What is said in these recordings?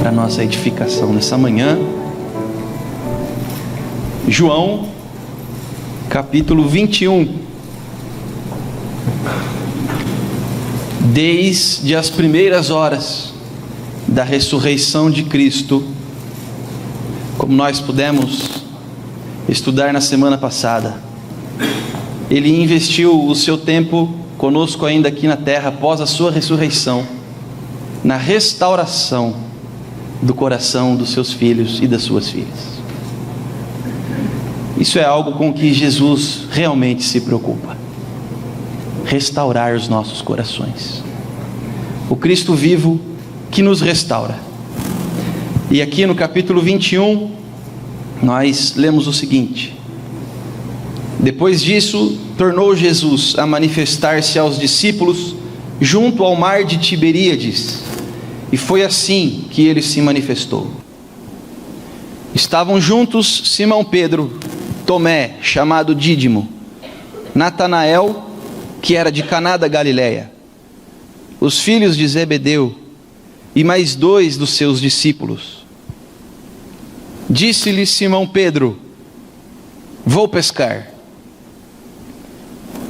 para a nossa edificação nessa manhã. João, capítulo 21. Desde as primeiras horas da ressurreição de Cristo, como nós pudemos estudar na semana passada, Ele investiu o seu tempo conosco ainda aqui na terra, após a sua ressurreição, na restauração do coração dos seus filhos e das suas filhas. Isso é algo com que Jesus realmente se preocupa: restaurar os nossos corações. O Cristo vivo que nos restaura. E aqui no capítulo 21, nós lemos o seguinte: depois disso, tornou Jesus a manifestar-se aos discípulos junto ao mar de Tiberíades, e foi assim que ele se manifestou. Estavam juntos Simão Pedro, Tomé, chamado Dídimo, Natanael, que era de Caná da Galileia, os filhos de Zebedeu e mais 2 dos seus discípulos. Disse-lhe Simão Pedro: vou pescar.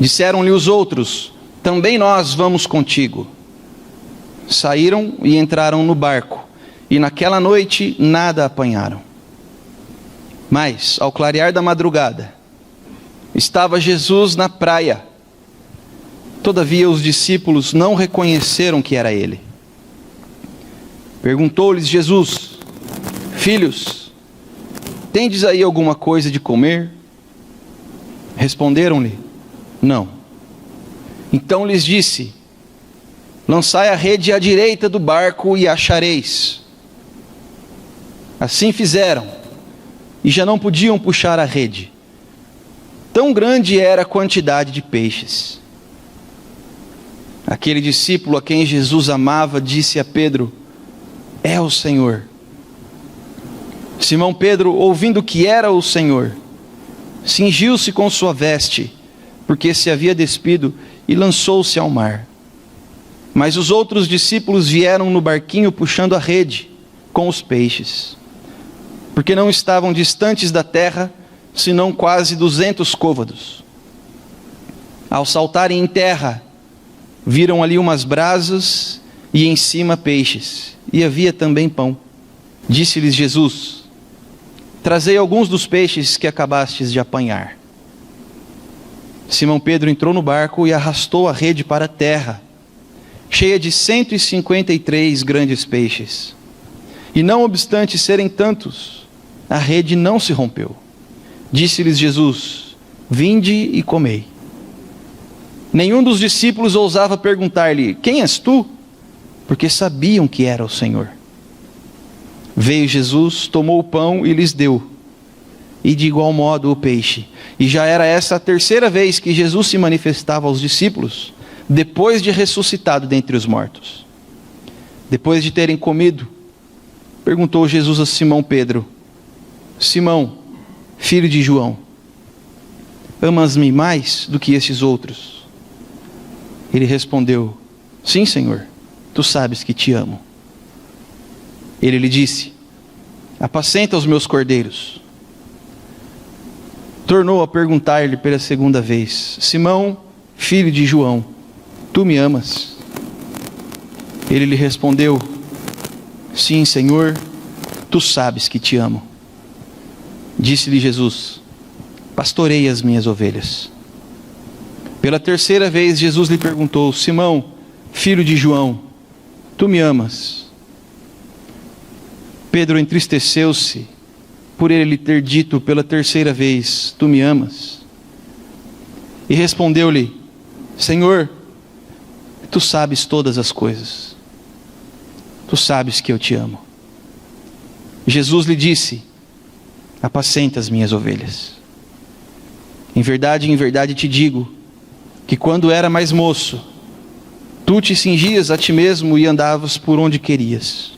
Disseram-lhe os outros: também nós vamos contigo. Saíram e entraram no barco, e naquela noite nada apanharam. Mas, ao clarear da madrugada, estava Jesus na praia. Todavia os discípulos não reconheceram que era ele. Perguntou-lhes Jesus: filhos, tendes aí alguma coisa de comer? Responderam-lhe: não. Então lhes disse: lançai a rede à direita do barco e achareis. Assim fizeram, e já não podiam puxar a rede, tão grande era a quantidade de peixes. Aquele discípulo a quem Jesus amava disse a Pedro: é o Senhor. Simão Pedro, ouvindo que era o Senhor, cingiu-se com sua veste, porque se havia despido, e lançou-se ao mar. Mas os outros discípulos vieram no barquinho puxando a rede com os peixes, porque não estavam distantes da terra, senão quase 200 côvados. Ao saltarem em terra, viram ali umas brasas e em cima peixes, e havia também pão. Disse-lhes Jesus: trazei alguns dos peixes que acabastes de apanhar. Simão Pedro entrou no barco e arrastou a rede para a terra, cheia de 153 grandes peixes. E não obstante serem tantos, a rede não se rompeu. Disse-lhes Jesus: vinde e comei. Nenhum dos discípulos ousava perguntar-lhe: quem és tu? Porque sabiam que era o Senhor. Veio Jesus, tomou o pão e lhes deu, e de igual modo o peixe. E já era essa a terceira vez que Jesus se manifestava aos discípulos, depois de ressuscitado dentre os mortos. Depois de terem comido, perguntou Jesus a Simão Pedro: Simão, filho de João, amas-me mais do que estes outros? Ele respondeu: sim, Senhor, tu sabes que te amo. Ele lhe disse: apacenta os meus cordeiros. Tornou a perguntar-lhe pela segunda vez: Simão, filho de João, tu me amas? Ele lhe respondeu: sim, Senhor, tu sabes que te amo. Disse-lhe Jesus: pastorei as minhas ovelhas. Pela terceira vez Jesus lhe perguntou: Simão, filho de João, tu me amas? Pedro entristeceu-se por ele lhe ter dito pela terceira vez: tu me amas? E respondeu-lhe: Senhor, tu sabes todas as coisas, tu sabes que eu te amo. Jesus lhe disse: apacenta as minhas ovelhas. Em verdade te digo, que quando era mais moço, tu te cingias a ti mesmo e andavas por onde querias.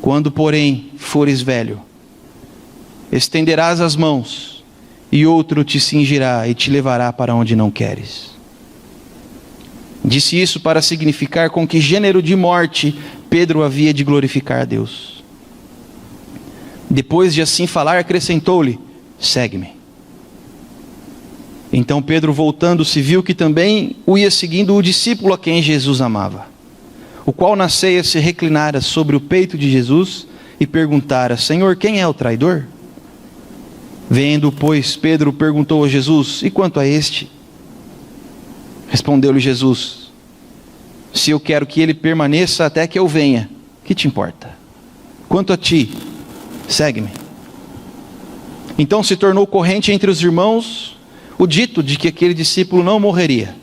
Quando, porém, fores velho, estenderás as mãos, e outro te cingirá e te levará para onde não queres. Disse isso para significar com que gênero de morte Pedro havia de glorificar a Deus. Depois de assim falar, acrescentou-lhe: segue-me. Então Pedro, voltando-se, viu que também o ia seguindo o discípulo a quem Jesus amava, o qual na ceia se reclinara sobre o peito de Jesus e perguntara: Senhor, quem é o traidor? Vendo, pois, Pedro perguntou a Jesus: e quanto a este? Respondeu-lhe Jesus: se eu quero que ele permaneça até que eu venha, que te importa? Quanto a ti, segue-me. Então se tornou corrente entre os irmãos o dito de que aquele discípulo não morreria.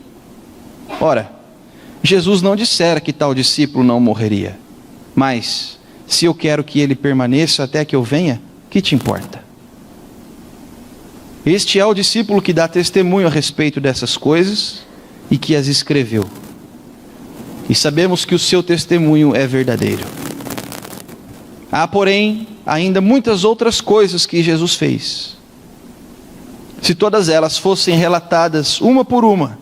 Ora, Jesus não dissera que tal discípulo não morreria, mas se eu quero que ele permaneça até que eu venha, que te importa? Este é o discípulo que dá testemunho a respeito dessas coisas e que as escreveu. E sabemos que o seu testemunho é verdadeiro. Há, porém, ainda muitas outras coisas que Jesus fez. Se todas elas fossem relatadas uma por uma,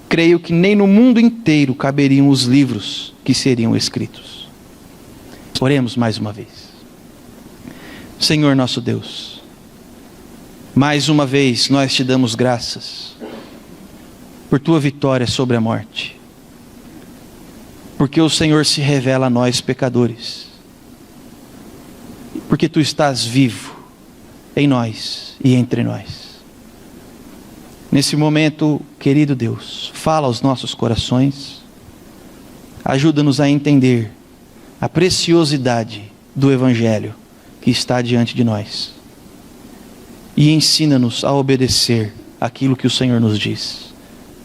creio que nem no mundo inteiro caberiam os livros que seriam escritos. Oremos mais uma vez. Senhor nosso Deus, mais uma vez nós te damos graças por tua vitória sobre a morte, porque o Senhor se revela a nós pecadores, porque tu estás vivo em nós e entre nós. Nesse momento, querido Deus, fala aos nossos corações, ajuda-nos a entender a preciosidade do Evangelho que está diante de nós e ensina-nos a obedecer aquilo que o Senhor nos diz.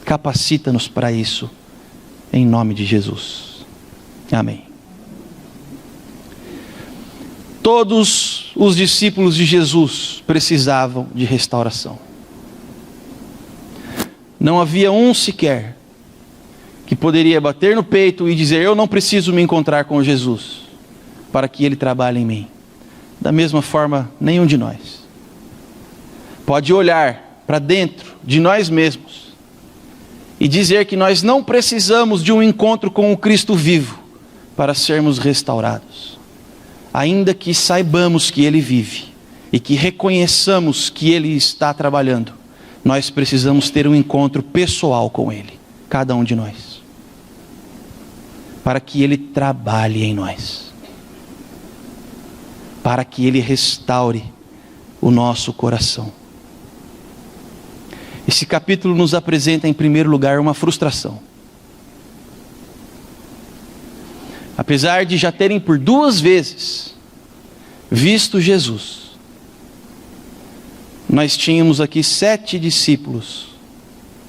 Capacita-nos para isso, em nome de Jesus. Amém. Todos os discípulos de Jesus precisavam de restauração. Não havia um sequer que poderia bater no peito e dizer: eu não preciso me encontrar com Jesus para que Ele trabalhe em mim. Da mesma forma, nenhum de nós pode olhar para dentro de nós mesmos e dizer que nós não precisamos de um encontro com o Cristo vivo para sermos restaurados. Ainda que saibamos que Ele vive e que reconheçamos que Ele está trabalhando, nós precisamos ter um encontro pessoal com Ele, cada um de nós, para que Ele trabalhe em nós, para que Ele restaure o nosso coração. Esse capítulo nos apresenta, em primeiro lugar, uma frustração. Apesar de já terem por 2 vezes visto Jesus, nós tínhamos aqui 7 discípulos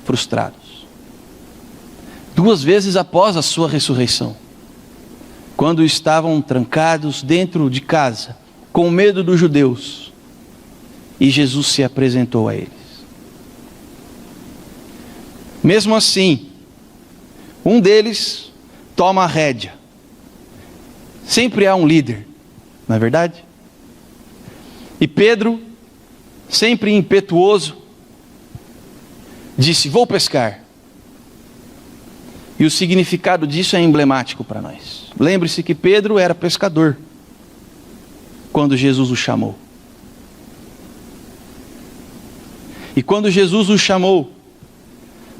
frustrados. 2 vezes após a sua ressurreição, quando estavam trancados dentro de casa, com medo dos judeus, e Jesus se apresentou a eles. Mesmo assim, um deles toma a rédea. Sempre há um líder, não é verdade? E Pedro, sempre impetuoso, disse: vou pescar. E o significado disso é emblemático para nós. Lembre-se que Pedro era pescador quando Jesus o chamou. E quando Jesus o chamou,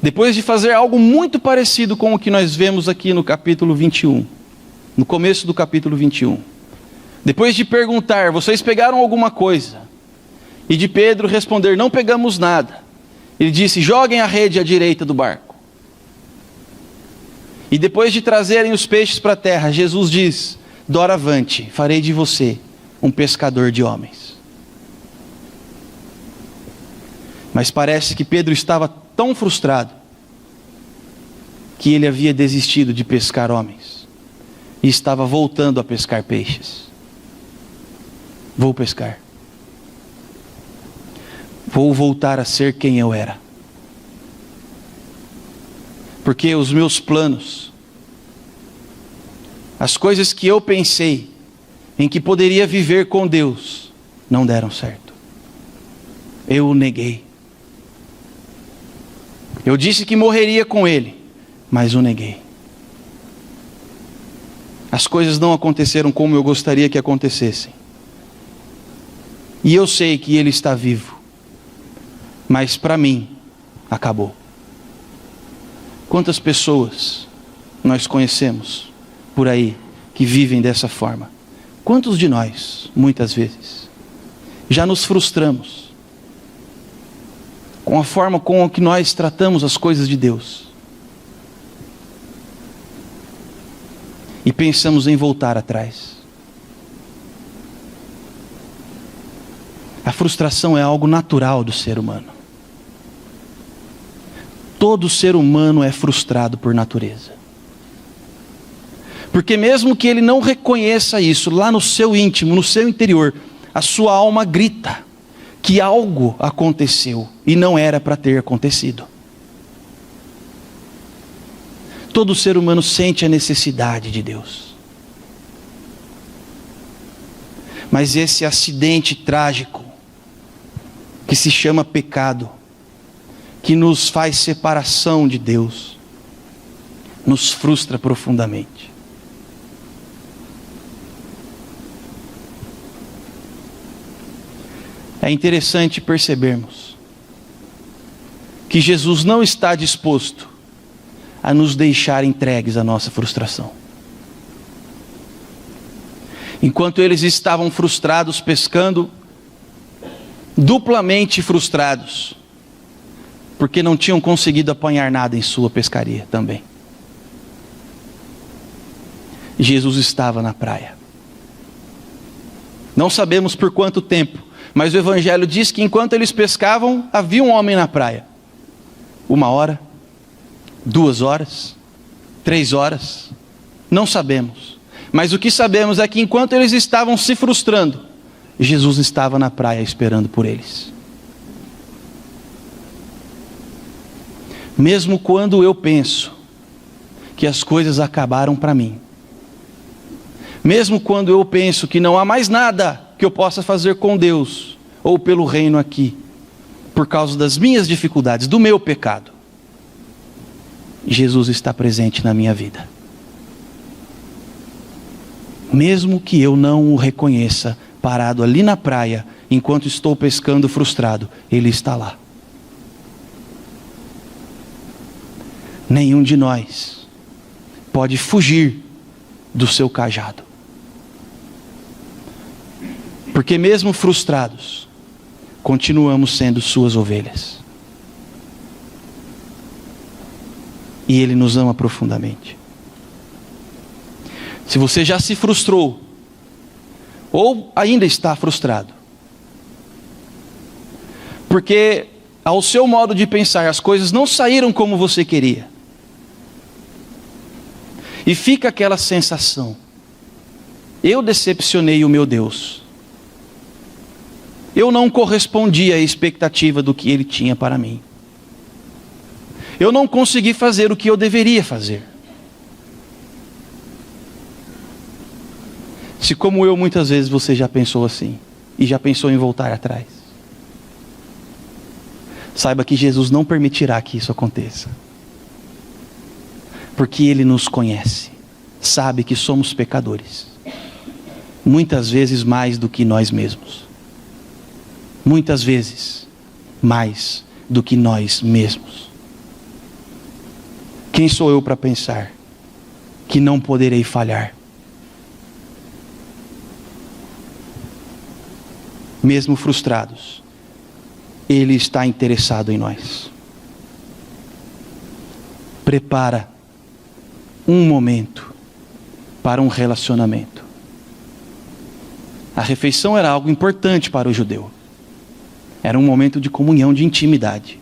depois de fazer algo muito parecido com o que nós vemos aqui no capítulo 21, no começo do capítulo 21, depois de perguntar: vocês pegaram alguma coisa? E de Pedro responder: não pegamos nada. Ele disse: joguem a rede à direita do barco. E depois de trazerem os peixes para a terra, Jesus diz: doravante farei de você um pescador de homens. Mas parece que Pedro estava tão frustrado que ele havia desistido de pescar homens e estava voltando a pescar peixes. Vou pescar. Vou voltar a ser quem eu era. Porque os meus planos, as coisas que eu pensei em que poderia viver com Deus, não deram certo. Eu o neguei. Eu disse que morreria com Ele, mas o neguei. As coisas não aconteceram como eu gostaria que acontecessem. E eu sei que Ele está vivo. Mas para mim, acabou. Quantas pessoas nós conhecemos por aí que vivem dessa forma? Quantos de nós, muitas vezes, já nos frustramos com a forma com que nós tratamos as coisas de Deus e pensamos em voltar atrás? A frustração é algo natural do ser humano. Todo ser humano é frustrado por natureza. Porque mesmo que ele não reconheça isso, lá no seu íntimo, no seu interior, a sua alma grita que algo aconteceu e não era para ter acontecido. Todo ser humano sente a necessidade de Deus. Mas esse acidente trágico, que se chama pecado, que nos faz separação de Deus, nos frustra profundamente. É interessante percebermos que Jesus não está disposto a nos deixar entregues à nossa frustração. Enquanto eles estavam frustrados pescando, duplamente frustrados, porque não tinham conseguido apanhar nada em sua pescaria também. Jesus estava na praia. Não sabemos por quanto tempo, mas o Evangelho diz que enquanto eles pescavam, havia um homem na praia. 1 hora, 2 horas, 3 horas, não sabemos. Mas o que sabemos é que enquanto eles estavam se frustrando, Jesus estava na praia esperando por eles. Mesmo quando eu penso que as coisas acabaram para mim, mesmo quando eu penso que não há mais nada que eu possa fazer com Deus ou pelo reino aqui, por causa das minhas dificuldades, do meu pecado, Jesus está presente na minha vida. Mesmo que eu não o reconheça, parado ali na praia, enquanto estou pescando frustrado, Ele está lá. Nenhum de nós pode fugir do seu cajado. Porque mesmo frustrados, continuamos sendo suas ovelhas. E Ele nos ama profundamente. Se você já se frustrou, ou ainda está frustrado, porque ao seu modo de pensar as coisas não saíram como você queria, e fica aquela sensação: eu decepcionei o meu Deus, eu não correspondi à expectativa do que Ele tinha para mim, eu não consegui fazer o que eu deveria fazer. Se como eu muitas vezes você já pensou assim, e já pensou em voltar atrás, saiba que Jesus não permitirá que isso aconteça. Porque Ele nos conhece, sabe que somos pecadores, muitas vezes mais do que nós mesmos, muitas vezes mais do que nós mesmos. Quem sou eu para pensar que não poderei falhar? Mesmo frustrados, Ele está interessado em nós. Prepara um momento para um relacionamento. A refeição era algo importante para o judeu. Era um momento de comunhão, de intimidade.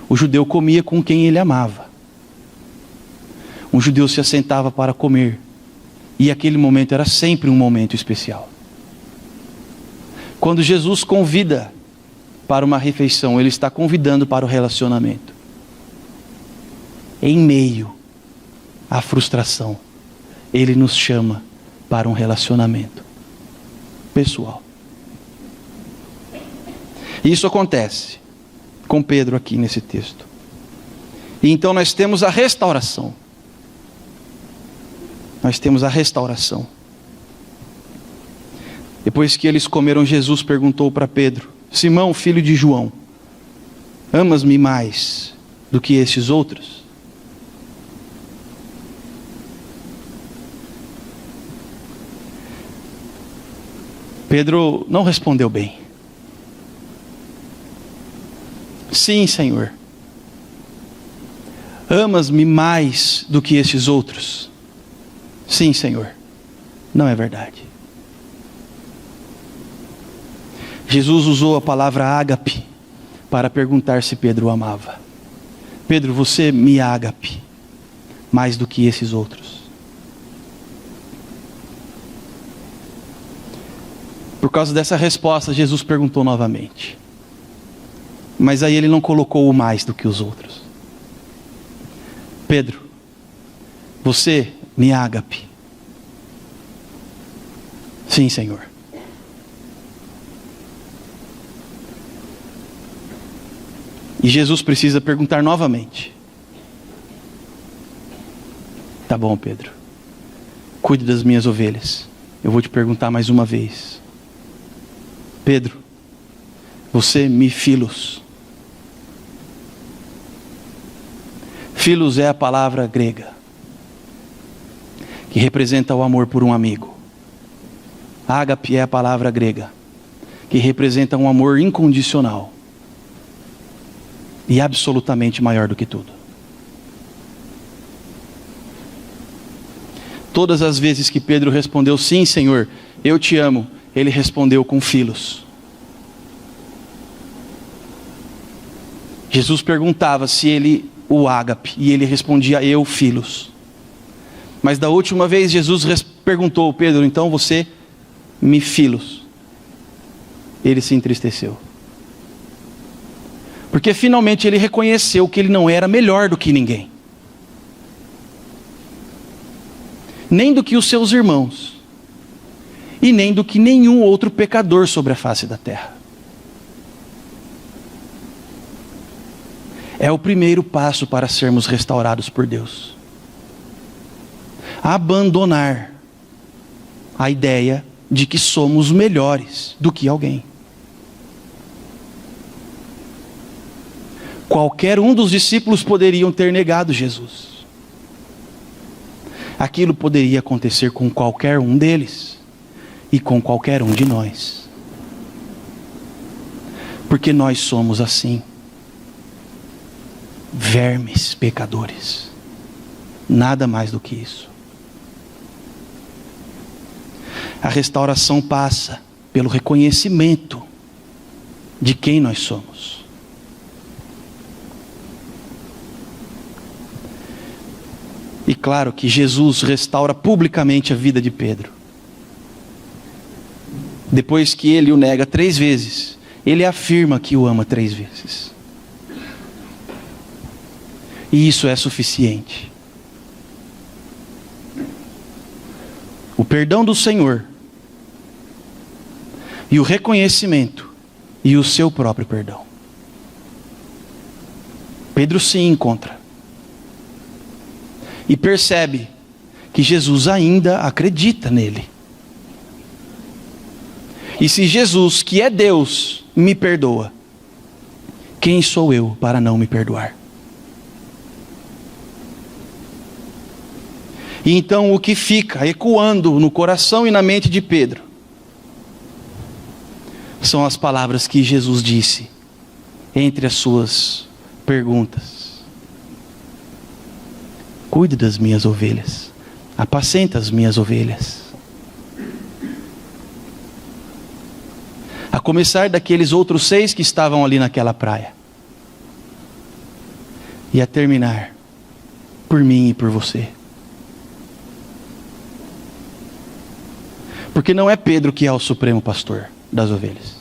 O judeu comia com quem ele amava. Um judeu se assentava para comer, e aquele momento era sempre um momento especial. Quando Jesus convida para uma refeição, Ele está convidando para o relacionamento. Em meio à frustração, Ele nos chama para um relacionamento pessoal. Isso acontece com Pedro aqui nesse texto. E então nós temos a restauração. nós temos a restauração. Depois que eles comeram, Jesus perguntou para Pedro: Simão, filho de João, amas-me mais do que esses outros? Pedro não respondeu bem. Sim, Senhor. Amas-me mais do que esses outros? Sim, Senhor. Não é verdade. Jesus usou a palavra ágape para perguntar se Pedro o amava. Pedro, você me ágape mais do que esses outros? Por causa dessa resposta, Jesus perguntou novamente. Mas aí ele não colocou o mais do que os outros. Pedro, você me ágape? Sim, Senhor. E Jesus precisa perguntar novamente. Tá bom, Pedro. Cuide das minhas ovelhas. Eu vou te perguntar mais uma vez. Pedro, você me filos? Filos é a palavra grega que representa o amor por um amigo. Ágape é a palavra grega que representa um amor incondicional e absolutamente maior do que tudo. Todas as vezes que Pedro respondeu, sim, Senhor, eu te amo, ele respondeu com filos. Jesus perguntava se ele o ágape, e ele respondia, eu filos. Mas da última vez Jesus perguntou, Pedro, então você me filos? Ele se entristeceu. Porque finalmente ele reconheceu que ele não era melhor do que ninguém. Nem do que os seus irmãos. E nem do que nenhum outro pecador sobre a face da terra. É o primeiro passo para sermos restaurados por Deus. Abandonar a ideia de que somos melhores do que alguém. Qualquer um dos discípulos poderiam ter negado Jesus. Aquilo poderia acontecer com qualquer um deles e com qualquer um de nós. Porque nós somos assim. Vermes pecadores. Nada mais do que isso. A restauração passa pelo reconhecimento de quem nós somos. E claro que Jesus restaura publicamente a vida de Pedro. Depois que ele o nega 3 vezes, ele afirma que o ama 3 vezes. E isso é suficiente. O perdão do Senhor e o reconhecimento e o seu próprio perdão. Pedro se encontra e percebe que Jesus ainda acredita nele. E se Jesus, que é Deus, me perdoa, quem sou eu para não me perdoar? E então o que fica ecoando no coração e na mente de Pedro são as palavras que Jesus disse entre as suas perguntas. Cuide das minhas ovelhas, apacenta as minhas ovelhas. A começar daqueles outros 6 que estavam ali naquela praia. E a terminar por mim e por você. Porque não é Pedro que é o supremo pastor das ovelhas.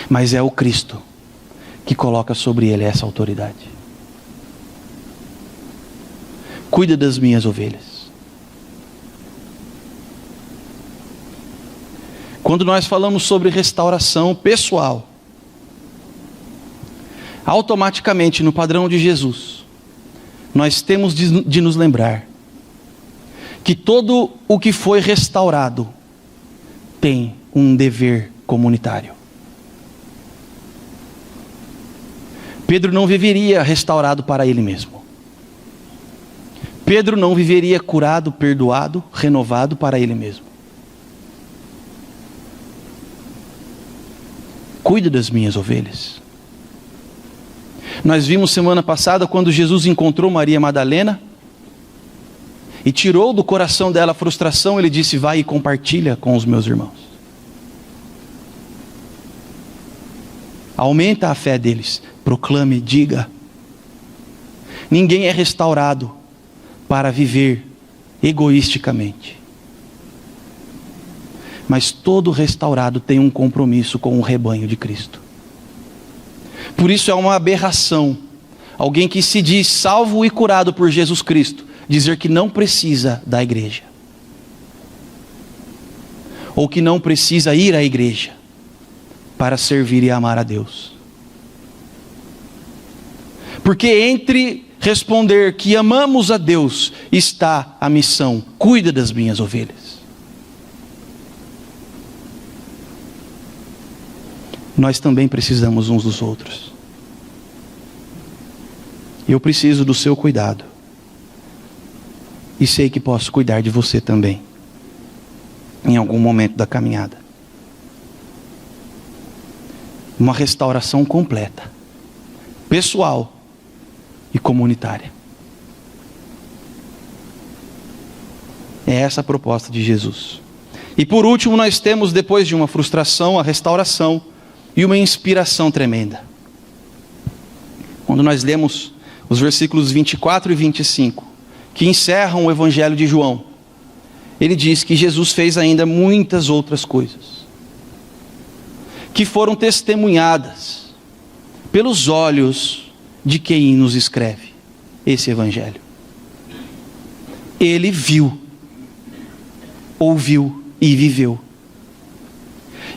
Mas é o Cristo que coloca sobre ele essa autoridade. Cuida das minhas ovelhas. Quando nós falamos sobre restauração pessoal, automaticamente no padrão de Jesus, nós temos de nos lembrar que todo o que foi restaurado tem um dever comunitário. Pedro não viveria restaurado para ele mesmo. Pedro não viveria curado, perdoado, renovado para ele mesmo. Cuida das minhas ovelhas. Nós vimos semana passada quando Jesus encontrou Maria Madalena e tirou do coração dela a frustração, ele disse: vai e compartilha com os meus irmãos. Aumenta a fé deles, proclame, diga. Ninguém é restaurado para viver egoisticamente. Mas todo restaurado tem um compromisso com o rebanho de Cristo. Por isso é uma aberração alguém que se diz salvo e curado por Jesus Cristo dizer que não precisa da igreja, ou que não precisa ir à igreja para servir e amar a Deus. Porque entre responder que amamos a Deus está a missão: cuida das minhas ovelhas. Nós também precisamos uns dos outros. Eu preciso do seu cuidado. E sei que posso cuidar de você também, em algum momento da caminhada. Uma restauração completa, pessoal e comunitária. É essa a proposta de Jesus. E por último, nós temos, depois de uma frustração, a restauração e uma inspiração tremenda. Quando nós lemos os versículos 24 e 25, que encerram o Evangelho de João, ele diz que Jesus fez ainda muitas outras coisas, que foram testemunhadas pelos olhos de quem nos escreve esse Evangelho. Ele viu, ouviu e viveu.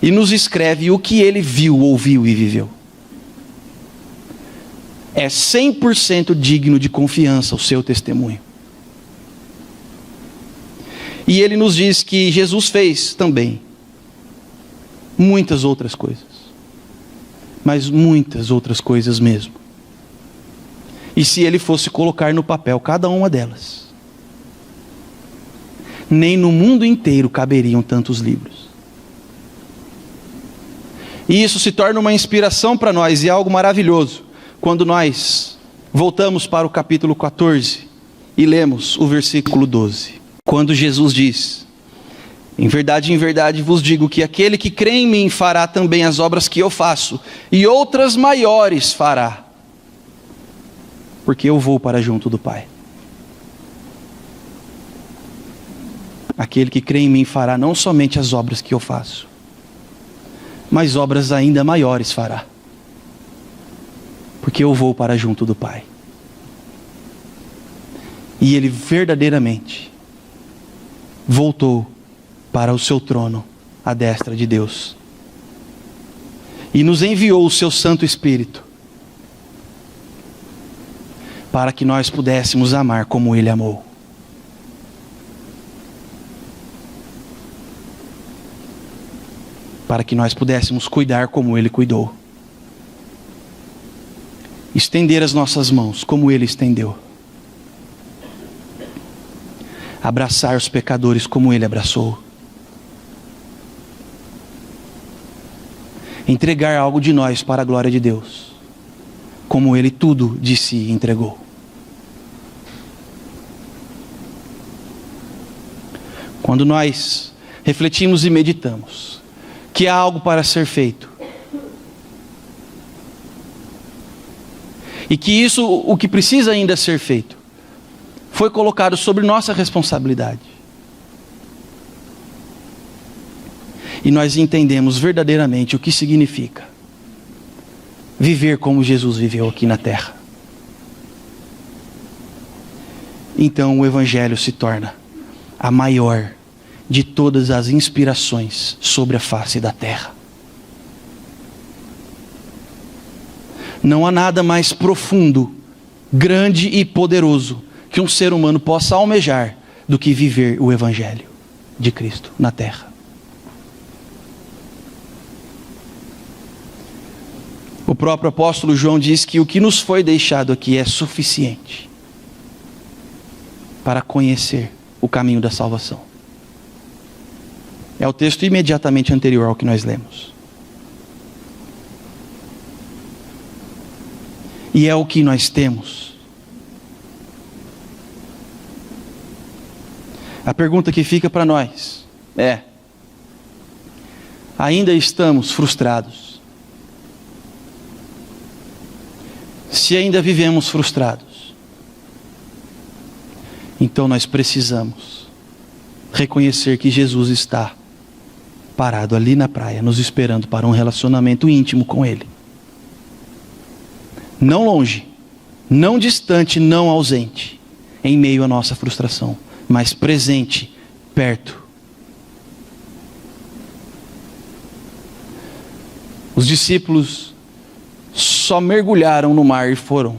E nos escreve o que ele viu, ouviu e viveu. É 100% digno de confiança o seu testemunho. E ele nos diz que Jesus fez também muitas outras coisas. Mas muitas outras coisas mesmo. E se ele fosse colocar no papel cada uma delas, nem no mundo inteiro caberiam tantos livros. E isso se torna uma inspiração para nós e algo maravilhoso quando nós voltamos para o capítulo 14 e lemos o versículo 12. Quando Jesus diz: em verdade vos digo que aquele que crê em mim fará também as obras que eu faço, e outras maiores fará, porque eu vou para junto do Pai. Aquele que crê em mim fará não somente as obras que eu faço, mas obras ainda maiores fará, porque eu vou para junto do Pai. E ele verdadeiramente voltou para o seu trono, à destra de Deus, e nos enviou o seu Santo Espírito, para que nós pudéssemos amar como ele amou. Para que nós pudéssemos cuidar como ele cuidou. Estender as nossas mãos como ele estendeu. Abraçar os pecadores como ele abraçou. Entregar algo de nós para a glória de Deus, como ele tudo de si entregou. Quando nós refletimos e meditamos que há algo para ser feito, e que isso, o que precisa ainda ser feito, foi colocado sobre nossa responsabilidade, e nós entendemos verdadeiramente o que significa viver como Jesus viveu aqui na terra, então o Evangelho se torna a maior de todas as inspirações sobre a face da terra. Não há nada mais profundo, grande e poderoso que um ser humano possa almejar do que viver o Evangelho de Cristo na terra. O próprio apóstolo João diz que o que nos foi deixado aqui é suficiente para conhecer o caminho da salvação. É o texto imediatamente anterior ao que nós lemos. E é o que nós temos. A pergunta que fica para nós é: ainda estamos frustrados? Se ainda vivemos frustrados, então nós precisamos reconhecer que Jesus está parado ali na praia, nos esperando para um relacionamento íntimo com Ele. Não longe, não distante, não ausente, em meio à nossa frustração, mas presente, perto. Os discípulos só mergulharam no mar e foram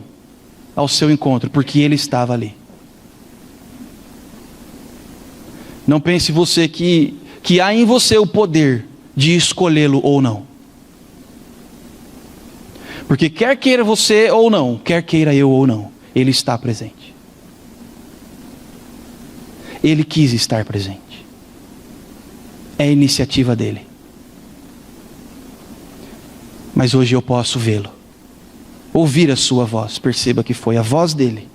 ao seu encontro, porque Ele estava ali. Não pense você que há em você o poder de escolhê-lo ou não. Porque quer queira você ou não, quer queira eu ou não, Ele está presente. Ele quis estar presente. É iniciativa dele. Mas hoje eu posso vê-lo, ouvir a sua voz. Perceba que foi a voz dele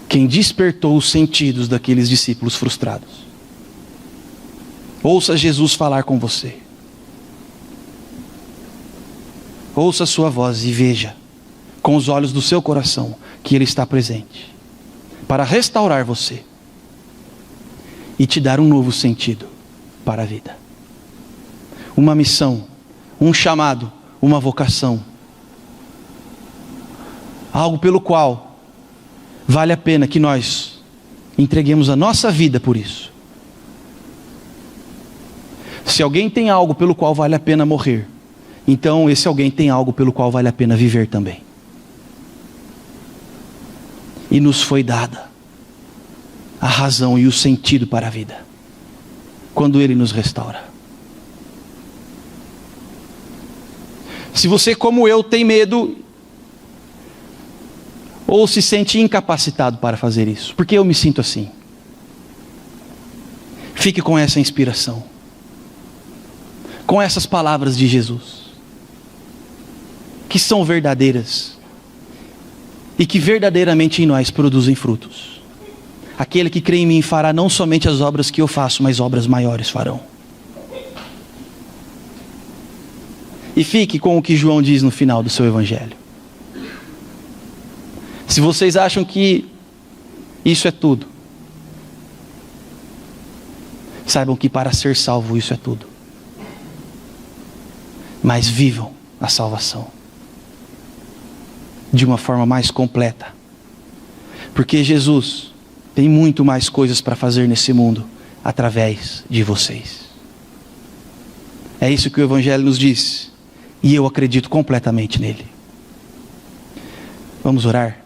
quem despertou os sentidos daqueles discípulos frustrados. Ouça Jesus falar com você. Ouça a sua voz e veja, com os olhos do seu coração, que Ele está presente, para restaurar você, e te dar um novo sentido para a vida. Uma missão, um chamado, uma vocação. Algo pelo qual vale a pena que nós entreguemos a nossa vida por isso. Se alguém tem algo pelo qual vale a pena morrer, então esse alguém tem algo pelo qual vale a pena viver também. E nos foi dada a razão e o sentido para a vida, quando Ele nos restaura. Se você, como eu, tem medo, ou se sente incapacitado para fazer isso, porque eu me sinto assim, fique com essa inspiração, com essas palavras de Jesus, que são verdadeiras e que verdadeiramente em nós produzem frutos. Aquele que crê em mim fará não somente as obras que eu faço, mas obras maiores farão. E fique com o que João diz no final do seu evangelho. Se vocês acham que isso é tudo, saibam que para ser salvo isso é tudo. Mas vivam a salvação de uma forma mais completa, porque Jesus tem muito mais coisas para fazer nesse mundo através de vocês. É isso que o evangelho nos diz, e eu acredito completamente nele. Vamos orar?